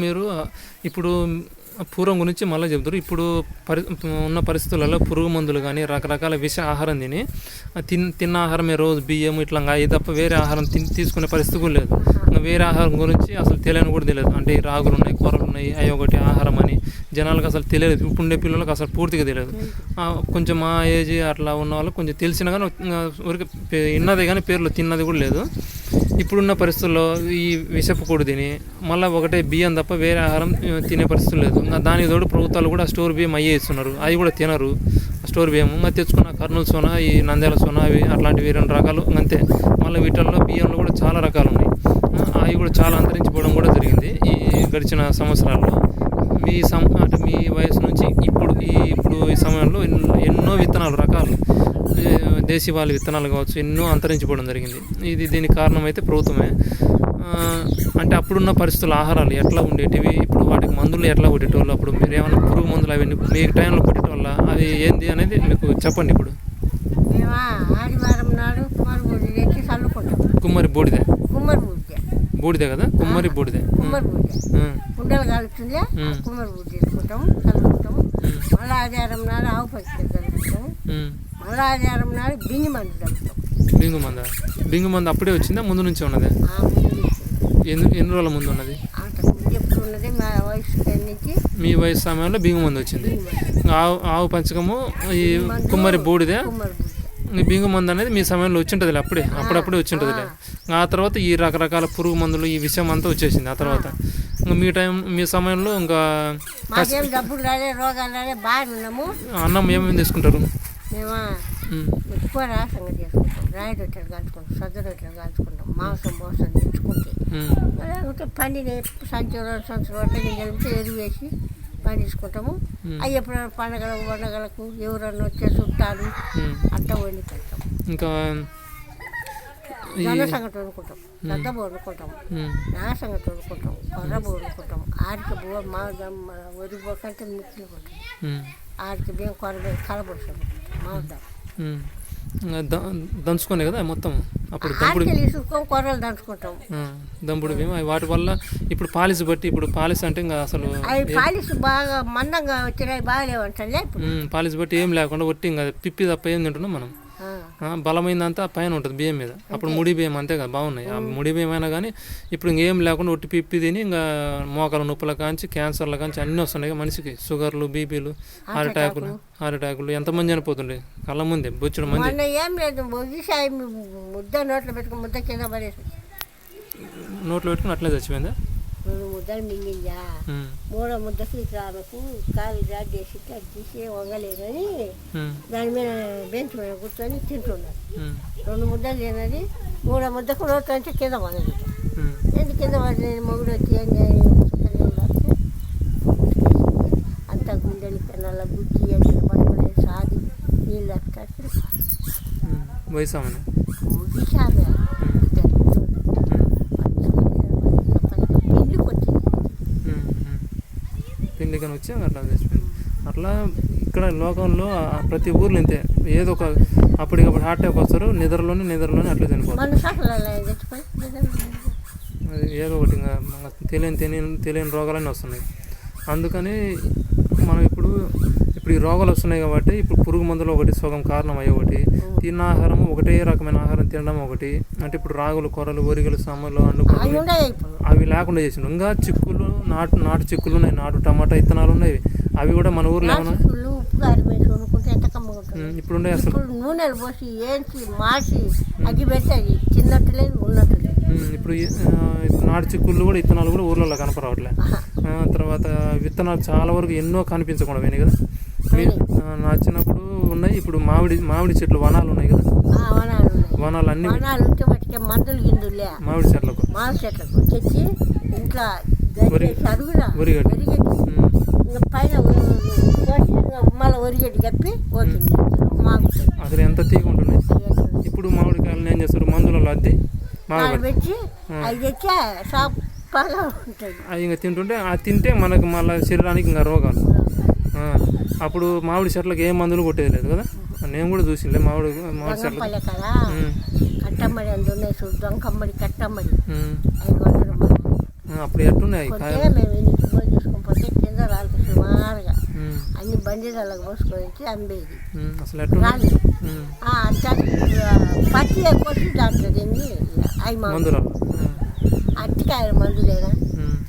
మీరు ఇప్పుడు పూర్వం గురించి మళ్ళీ చెప్తారు. ఇప్పుడు ఉన్న పరిస్థితులలో పురుగు మందులు కానీ రకరకాల విష ఆహారం తిన్న ఆహారమే రోజు బియ్యం ఇట్లా ఇది తప్ప వేరే ఆహారం తీసుకునే పరిస్థితి కూడా లేదు. ఇంకా వేరే ఆహారం గురించి అసలు తెలియని కూడా తెలియదు. అంటే ఈ రాగులు ఉన్నాయి, కూరలు ఉన్నాయి, అవి ఒకటి ఆహారం అని జనాలకు అసలు తెలియదు. ఇప్పుడు ఉండే పిల్లలకు అసలు పూర్తిగా తెలియదు. కొంచెం మా ఏజ్ అట్లా ఉన్న వాళ్ళకి కొంచెం తెలిసినా కానీ ఊరికి విన్నది కానీ పేర్లు తిన్నది కూడా లేదు. ఇప్పుడున్న పరిస్థితుల్లో ఈ విషపు కూడు తిని మళ్ళీ ఒకటే బియ్యం తప్ప వేరే ఆహారం తినే పరిస్థితులు లేదు. ఇంకా దానికి తోడు ప్రభుత్వాలు కూడా స్టోర్ బియ్యం అయ్యే ఇస్తున్నారు. అవి కూడా తినరు స్టోర్ బియ్యం. ఇంకా తెచ్చుకున్న కర్నూలు సోనా, ఈ నంద్యాల సోనా, అవి అట్లాంటివి 2 రకాలు అంతే. మళ్ళీ వీటిల్లో బియ్యంలో కూడా చాలా రకాలు ఉన్నాయి. అవి కూడా చాలా అంతరించిపోవడం కూడా జరిగింది ఈ గడిచిన సంవత్సరాల్లో. అంటే మీ వయసు నుంచి ఇప్పుడు ఈ సమయంలో ఎన్నో విత్తనాలు రకాలు దేశీవాళి విత్తనాలు కావచ్చు ఎన్నో అంతరించిపోవడం జరిగింది. దీనికి కారణం అయితే ప్రభుత్వమే. అంటే అప్పుడున్న పరిస్థితుల ఆహారాలు ఎట్లా ఉండేటివి, ఇప్పుడు వాటికి మందులు ఎట్లా కొట్టేటోళ్ళు, అప్పుడు మీరు ఏమైనా పురుగు మందులు అవన్నీ మీ టైంలో కొట్టేటోళ్ళ, అది ఏంది అనేది మీకు చెప్పండి. ఇప్పుడు ఆదివారం నాడు కుమ్మరి బూడిదే కదా, కుమ్మరి బూడిదే కుండలు కాలుతుందే కుమ్మరి బూడి తీసుకుంటాము, చదువుకుంటాము. మళ్ళీ ఆదివారం నాడు ఆవు పచ్చి చదువుకుంటాము. మళ్ళీ ఆదివారం నాడు బింగి మందు చదువుతాం. బింగు మందు అప్పుడే వచ్చిందా, ముందు నుంచి ఉన్నది? ఎన్ని రోజుల ముందు ఉన్నది? ఎప్పుడు ఉన్నది మా వయసు నుంచి. మీ వయసు సమయంలో బింగు మందు వచ్చింది. ఆవు పంచకము, ఈ కుమ్మరి బూడిదే, ఈ బింగు మందు అనేది మీ సమయంలో వచ్చింటుందిలే, అప్పుడప్పుడే వచ్చింటుందిలే. ఆ తర్వాత ఈ రకరకాల పురుగు మందులు, ఈ విషయం అంతా వచ్చేసింది. ఆ తర్వాత ఇంకా మీ సమయంలో ఇంకా డబ్బులు రాలే, రోగాలు రాలే, బాగా ఉన్నాము. అన్నం ఏమేమి తీసుకుంటారు? మేము ఎక్కువ రాసంగా చేసుకుంటాం. రాయి రొట్టెలు కాల్చుకుంటాం, సజ్జ రొట్టెలు కాల్చుకుంటాం. మాంసం మోసం తెచ్చుకుంటే లేకపోతే పండిన సంచులు రొట్టెలు కలిపితే ఎరువు వేసి పండించుకుంటాము. అవి ఎప్పుడైనా పండగలకు ఎవరన్నా వచ్చే చుట్టాలు అట్లా వండి పెడతాం. ఇంకా జొన్న సంగటి వండుకుంటాం, పెద్ద వండుకుంటాం, నా సంగటి వండుకుంటాం, కొర్ర వండుకుంటాం. ఆడికి మా వరి కంటే మిక్కిలు కొంటాం. ఆడికి బియ్యం కొర్ర బియ్యం కలబొడుస్తాం మాంసం దంచుకునే కదా మొత్తం. అప్పుడు కొర్రలు దంచుకుంటాం, దంపుడు బియ్యం. వాటి వల్ల ఇప్పుడు పాలిస్ బట్టి, ఇప్పుడు పాలిస్ అంటే ఇంకా అసలు పాలిస్ బాగా మందంగా వచ్చినాయి, బాగాలేవంటే పాలిస్ బట్టి ఏం లేకుండా ఒట్టి ఇంకా పిప్పి తప్ప ఏం తింటున్నాం మనం. బలమైందంతా పైన ఉంటుంది బియ్యం మీద. అప్పుడు ముడి బియ్యం అంతే కదా బాగున్నాయి. ఆ ముడి బియ్యం అయినా కానీ ఇప్పుడు ఇంకేం లేకుండా ఒట్టి పిప్పి తిని ఇంకా మోకాల నొప్పుల కాంచి క్యాన్సర్ల కాంచి అన్నీ వస్తున్నాయి మనిషికి. షుగర్లు, బీపీలు, హార్ట్ అటాకులు ఎంతమంది చనిపోతుండే కళ్ళ ముందే బొచ్చుడు మంది. ఏం లేదు, ముద్ద నోట్లో పెట్టుకుని ముద్ద కింద పడేసి నోట్లో పెట్టుకుని అట్లే చచ్చిపోయిందా? 2 ముద్దలు మింగిందా, 3వ ముద్దకి ఆమెకు కాలు జాడ్ చేసి అది తీసి వంగలేదని దాని మీద బెంచ్ మీద కూర్చొని తింటున్నారు. 2 ముద్దలు తిన్నది, 3వ ముద్దకు నోట్లో నుంచి కింద పడదు. ఎందుకు కింద పడి మొగుడు వచ్చి ఏం చేయాలి, అంత గుండెలు పిల్లల గుచ్చి ఎక్కడ పడుకునే సాది నీళ్ళు అక్కడ వయసు పిండికని వచ్చి అట్లా చచ్చిపోయింది. అట్లా ఇక్కడ లోకంలో ప్రతి ఊర్లో ఇంతే. ఏదో ఒక అప్పటికప్పుడు హార్ట్ అటాక్ వస్తారు, నిద్రలోనే అట్లా చనిపోతారు. ఏదో ఒకటి ఇంకా తెలియని రోగాలన్నీ వస్తున్నాయి. అందుకని మనం ఇప్పుడు ఈ రోగాలు వస్తున్నాయి కాబట్టి ఇప్పుడు పురుగు మందులు ఒకటి సగం కారణం అయ్యి, ఒకటి తిన్న ఆహారం ఒకటే రకమైన ఆహారం తినడం ఒకటి. అంటే ఇప్పుడు రాగులు, కొర్రలు, ఒరిగలు, సమ్మలు, అండుకొరలు అవి లేకుండా చేసిండు. ఇంకా చిక్కులు, నాటు చిక్కులు ఉన్నాయి, నాటు టమాటా విత్తనాలు ఉన్నాయి. అవి కూడా మన ఊర్లో ఇప్పుడుండే అసలు నూనెలు పోసి ఏంచి మార్చి అగ్గి పెట్టి చిన్నట్లేదు ఉన్నట్టు. ఇప్పుడు నాటు చిక్కుళ్ళు కూడా విత్తనాలు కూడా ఊర్లలో కనపరావట్లే. తర్వాత విత్తనాలు చాలా వరకు ఎన్నో కనిపించకుండా పోయినాయి కదా. నా చిన్నప్పుడు ఉన్నాయి. ఇప్పుడు మామిడి చెట్లు వనాలు ఉన్నాయి కదా, వనాలు అన్ని మందులు గిందులే మామిడి చెట్లకు తెచ్చి ఇంట్లో ఒరిగడ్డి పైన మళ్ళీ ఒరిగడ్డి కప్పి అసలు ఎంత తీగ ఉంటుంది. ఇప్పుడు మామిడికాయలను ఏం చేస్తారు, మందులలో అద్ది పెట్టి అవి తెచ్చా బాగా ఉంటుంది. అది ఇంకా తింటుంటే అది తింటే మనకు మళ్ళీ శరీరానికి ఇంకా రోగాలు. అప్పుడు మామిడి చెట్లకు ఏ మందులు కొట్టేది లేదు కదా. నేను కూడా చూసిండే మామిడి చెట్లు కట్టమ్మడి అందున్నాయి, దొంకమ్మడి కట్టమ్మడి అప్పుడు ఎట్టున్నాయి. బండిలకు పోసుకొని అమ్మేది అసలు ఎట్లా రాదు పచ్చి కొట్టి దాంట్లో తిని అవి మందులు అట్టికాయల మందులేనా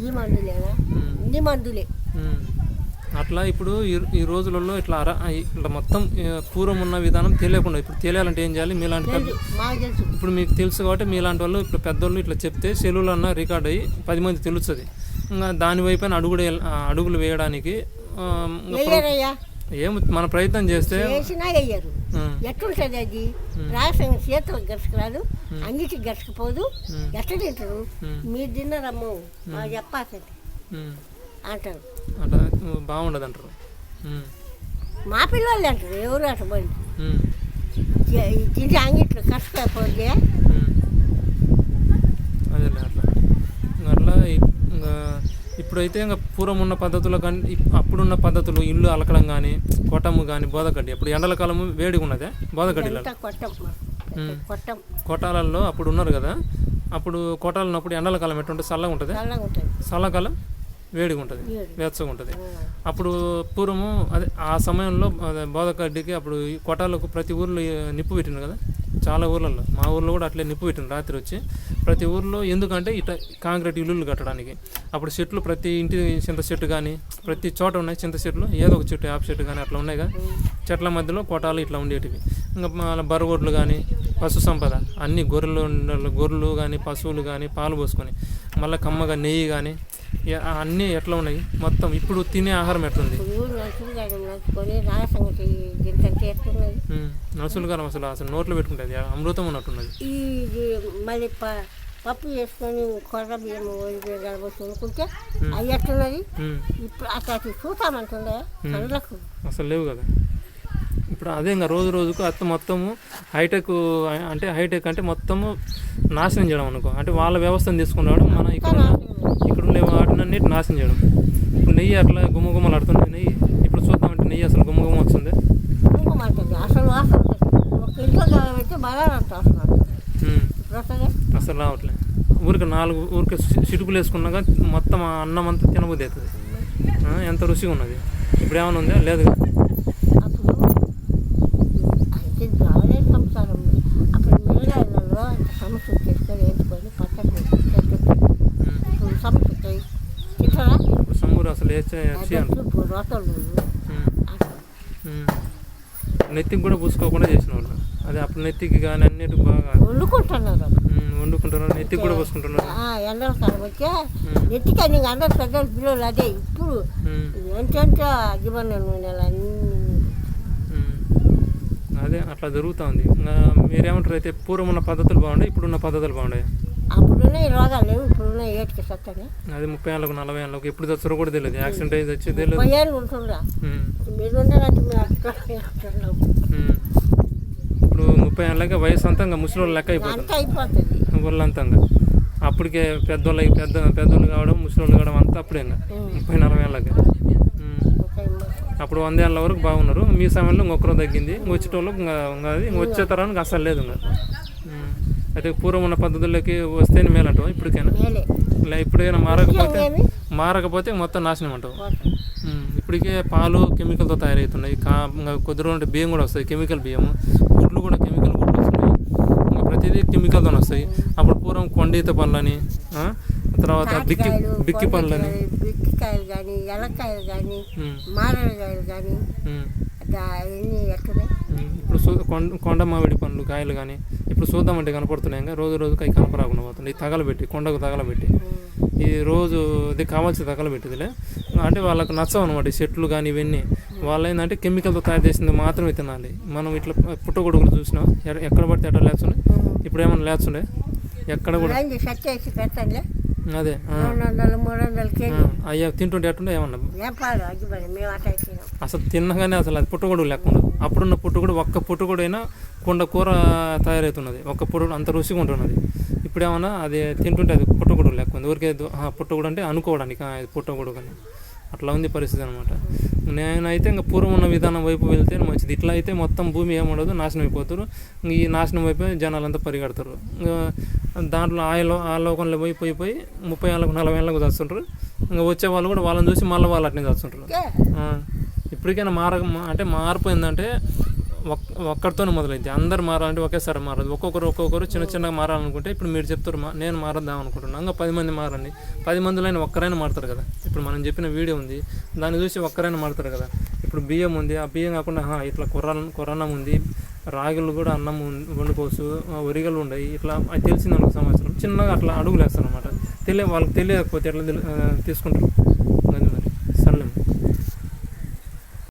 ఈ మందులేనా ఇన్ని మందులే. అట్లా ఇప్పుడు ఈ రోజులలో ఇట్లా ఇట్లా మొత్తం పూర్వం ఉన్న విధానం తెలియకుండా ఇప్పుడు తెలియాలంటే ఏం చేయాలి? మీలాంటి ఇప్పుడు మీకు తెలుసు కాబట్టి మీలాంటి వాళ్ళు ఇప్పుడు పెద్దోళ్ళు ఇట్లా చెప్తే సెలవులు అన్న రికార్డ్ అయ్యి 10 మంది తెలుస్తుంది. ఇంకా దాని వైపు అడుగులు వేయడానికి ఏం మన ప్రయత్నం చేస్తే వెయ్యరు. ఎట్లుంటుంది అది? రాష్ట్రం చేతులకు గడుచుకురాదు, అన్నిటికి గడుచుకుపోదు. ఎట్లా తింటారు? మీరు తిన్నారమ్మో మాకు చెప్పాల్సింది అంటారు. అట్లా బాగుండదు అంటారు. మా పిల్లలు అంటారు ఎవరు అట్లా పోయి తింటే అంగిట్లో కష్టపోతే అదే అట్లా అట్లా ఇప్పుడైతే ఇంకా పూర్వం ఉన్న పద్ధతులు కానీ అప్పుడున్న పద్ధతులు ఇల్లు అలకడం కానీ కొట్టము కానీ బోదగడ్డి. అప్పుడు ఎండల కాలము వేడిగా ఉన్నదే బోదగడ్డిలో కొట్టాలలో అప్పుడు ఉన్నారు కదా. అప్పుడు కొట్టాలు ఉన్నప్పుడు ఎండల కాలం ఎట్టుంటుంది? చల్లగా ఉంటుంది. చల్లకాలం వేడిగా ఉంటుంది, వెచ్చగా ఉంటుంది. అప్పుడు పూర్వము అదే ఆ సమయంలో బోదగడ్డికి అప్పుడు కొట్టాలకు ప్రతి ఊర్లో నిప్పు పెట్టిండు కదా. చాలా ఊర్లలో, మా ఊర్లో కూడా అట్లే నిప్పు పెట్టిండు రాత్రి వచ్చి ప్రతి ఊర్లో. ఎందుకంటే ఇట్లా కాంక్రీట్ ఇల్లులు కట్టడానికి. అప్పుడు చెట్లు ప్రతి ఇంటి చింత చెట్టు కానీ ప్రతి చోట ఉన్నాయి చింత చెట్లు, ఏదో ఒక చెట్టు యాప చెట్టు కానీ అట్లా ఉన్నాయి కదా. చెట్ల మధ్యలో కొటాలు ఇట్లా ఉండేటివి. ఇంకా మళ్ళీ బరగొడ్లు కానీ పశు సంపద అన్నీ గొర్రెలు కానీ పశువులు కానీ పాలు పోసుకొని మళ్ళీ కమ్మగా నెయ్యి కానీ అన్నీ ఎట్లా ఉన్నాయి మొత్తం. ఇప్పుడు తినే ఆహారం ఎట్లుంది? నసులు కాలం అసలు నోట్లో పెట్టుకుంటుంది, అమృతం ఉన్నట్టున్నది. మళ్ళీ పప్పు చేసుకొని కొర్ర బియ్యం కొనుక్కుంటే అవి ఎట్లున్నది? ఇప్పుడు అట్లా చూసామంటుండే కళ్ళకు అసలు లేవు కదా. ఇప్పుడు అదే ఇంకా రోజు రోజుకు అత్త మొత్తము హైటెక్ అంటే మొత్తము నాశనం చేయడం అనుకో. అంటే వాళ్ళ వ్యవస్థను తీసుకుని రావడం, మన ఇక్కడ ఉండే వాటిని నాశనం చేయడం. ఇప్పుడు నెయ్యి అట్లా గుమ్మగుమ్మలు ఆడుతుంది నెయ్యి. ఇప్పుడు చూద్దామంటే నెయ్యి అసలు గుమ్మగుమ్మ వస్తుంది. అసలు రావట్లేదు. ఊరికి చిటుకులు వేసుకున్నాక మొత్తం అన్నం అంతా తినబుద్ధి అవుతుంది. ఎంత రుచిగా ఉన్నది. ఇప్పుడు ఏమైనా ఉందా? లేదు. సమ్మూరు అసలు నెత్తికి కూడా పూసుకోకుండా చేసిన వాళ్ళు. అదే అప్పుడు నెత్తికి కానీ అన్నిటికి బాగా వండుకుంటున్నారు. నెత్తికి కూడా పూసుకుంటున్నారు. ఎండకాలం వచ్చే నెత్తికి అన్ని అందరు పెద్దలు పిల్లలు అదే. ఇప్పుడు ఎంతెంత జీవన నూనెలు అన్నీ అదే అట్లా జరుగుతూ ఉంది. మీరేమంటారు? అయితే పూర్వం ఉన్న పద్ధతులు బాగుండే, ఇప్పుడున్న పద్ధతులు బాగుండే? అప్పుడున్న రోగాలు లేవు, ఇప్పుడున్న ఏటికి సత్తానే. అది 30 ఏళ్ళకు 40 ఏళ్ళకు ఎప్పుడు తెచ్చారో కూడా తెలియదు. యాక్సిడెంట్ అయితే వచ్చి తెలియదు. 30 ఏళ్ళు ఉంటుందా? మీరు ఇప్పుడు 30 ఏళ్ళకి వయసు అంతా ఇంకా ముసలి లెక్క అయిపోతుంది వాళ్ళంతా. అప్పటికే పెద్దోళ్ళు కావడం ముసలి కావడం అంతా అప్పుడే ఇంకా 30-40 ఏళ్ళకి. అప్పుడు 100 ఏళ్ళ వరకు బాగున్నారు. మీ సమయంలో ఇంకొకరు తగ్గింది. వచ్చేటోళ్ళు ఇంకా అది వచ్చే తరానికి అసలు లేదు. ఇంకా అయితే పూర్వం ఉన్న పద్ధతుల్లోకి వస్తేనే మేలు అంటావు ఇప్పటికైనా? ఇప్పుడైనా మారకపోతే మొత్తం నాశనం అంటావు. ఇప్పటికే పాలు కెమికల్తో తయారవుతున్నాయి. ఇంకా కొద్ది రోజులు బియ్యం కూడా వస్తాయి, కెమికల్ బియ్యం. గుడ్లు కూడా కెమికల్ గుడ్లు వస్తున్నాయి. ఇంకా ప్రతిదీ కెమికల్తో వస్తాయి. అప్పుడు పూర్వం కొండీత పండ్లని, తర్వాత బిక్కి పండ్లని, బిక్కికాయలు కానీ ఎలక్కాయలు కానీ మారేడుకాయలు కానీ ఇప్పుడు కొండ మామిడి పండ్లు కాయలు కానీ ఇప్పుడు చూద్దామంటే కనపడుతున్నాయి. ఇంకా రోజు రోజుకి అవి కనపరాకుండా పోతుంది. తగలబెట్టి కొండకు తగలబెట్టి ఈ రోజు ఇది కావాల్సి తగలబెట్టిదిలే. అంటే వాళ్ళకు నచ్చవు అనమాట ఈ చెట్లు కానీ ఇవన్నీ. వాళ్ళు ఏంటంటే కెమికల్తో తయారు చేసింది మాత్రమే తినాలి. మనం ఇట్లా పుట్టగొడుగులు చూసినాం, ఎక్కడ పడితే ఎట్లా లేచుండే. ఇప్పుడు ఏమన్నా లేచుండే ఎక్కడ కూడా? అదే అయ్యా తింటుంటే ఎట్టుండే ఏమన్నా అసలు తిన్నగానే అసలు అది పుట్టగొడుగు లెక్క ఉండదు. అప్పుడున్న పుట్టుగొడు ఒక్క పుట్టుగొడు అయినా కొండ కూర తయారవుతున్నది. ఒక్క పుట్టుగొడు అంత రుచిగా ఉంటున్నది. ఇప్పుడు ఏమన్నా అది తింటుంటే అది పుట్టగొడుగు లెక్క ఉంది. ఊరికే పుట్టగొడు అంటే అనుకోవడానికి పుట్టగొడుగు అని అట్లా ఉంది పరిస్థితి అనమాట. నేనైతే ఇంకా పూర్వం ఉన్న విధానం వైపు వెళ్తే మంచిది. ఇట్లా అయితే మొత్తం భూమి ఏముండదు, నాశనం అయిపోతారు. ఈ నాశనం అయిపోయి జనాలంతా పరిగెడతారు. దాంట్లో ఆ లోకంలో పోయి 30 ఏళ్ళకు 40 ఏళ్ళకు చస్తుంటారు. ఇంకా వచ్చే వాళ్ళు కూడా వాళ్ళని చూసి మళ్ళీ వాళ్ళు అట్నే చస్తుంటారు. ఇప్పటికైనా అంటే మార్పు ఏంటంటే ఒక్కరితోనే మొదలైంది. అందరు మారాలంటే ఒకేసారి మారదు. ఒక్కొక్కరు చిన్న చిన్నగా మారాలనుకుంటే ఇప్పుడు మీరు చెప్తారు నేను మారద్దాం అనుకుంటున్నాను, ఇంకా 10 మంది మారండి. 10 మందిలో ఒక్కరైనా మారుతారు కదా. ఇప్పుడు మనం చెప్పిన వీడియో ఉంది, దాన్ని చూసి ఒక్కరైనా మారుతారు కదా. ఇప్పుడు బియ్యం ఉంది, ఆ బియ్యం కాకుండా ఇట్లా కొరన్నం ఉంది, రాగులు కూడా అన్నం వండుకోవచ్చు, ఒరిగలు ఉన్నాయి, ఇట్లా అది తెలిసింది అనుకో సంవత్సరం చిన్నగా అట్లా అడుగులు వేస్తారు అనమాట. వాళ్ళకి తెలియకపోతే ఎట్లా తీసుకుంటారు.